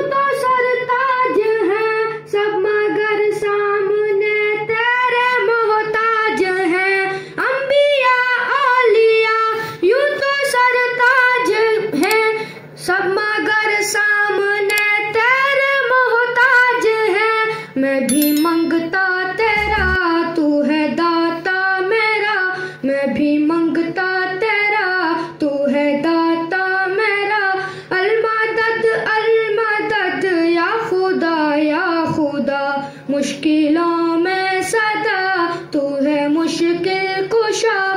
तो सरताज है सब मगर सामने तेरे मोहताज है। अंबिया औलिया यूं तो सरताज है सब मगर सामने तेरे मोहताज है। मैं भी मंगता तेरा तू है दाता मेरा, मैं भी मंगता तेरा तू है दाता मेरा। अलमदद अलमदद या खुदा मुश्किलों में सदा तू है मुश्किल कुशा।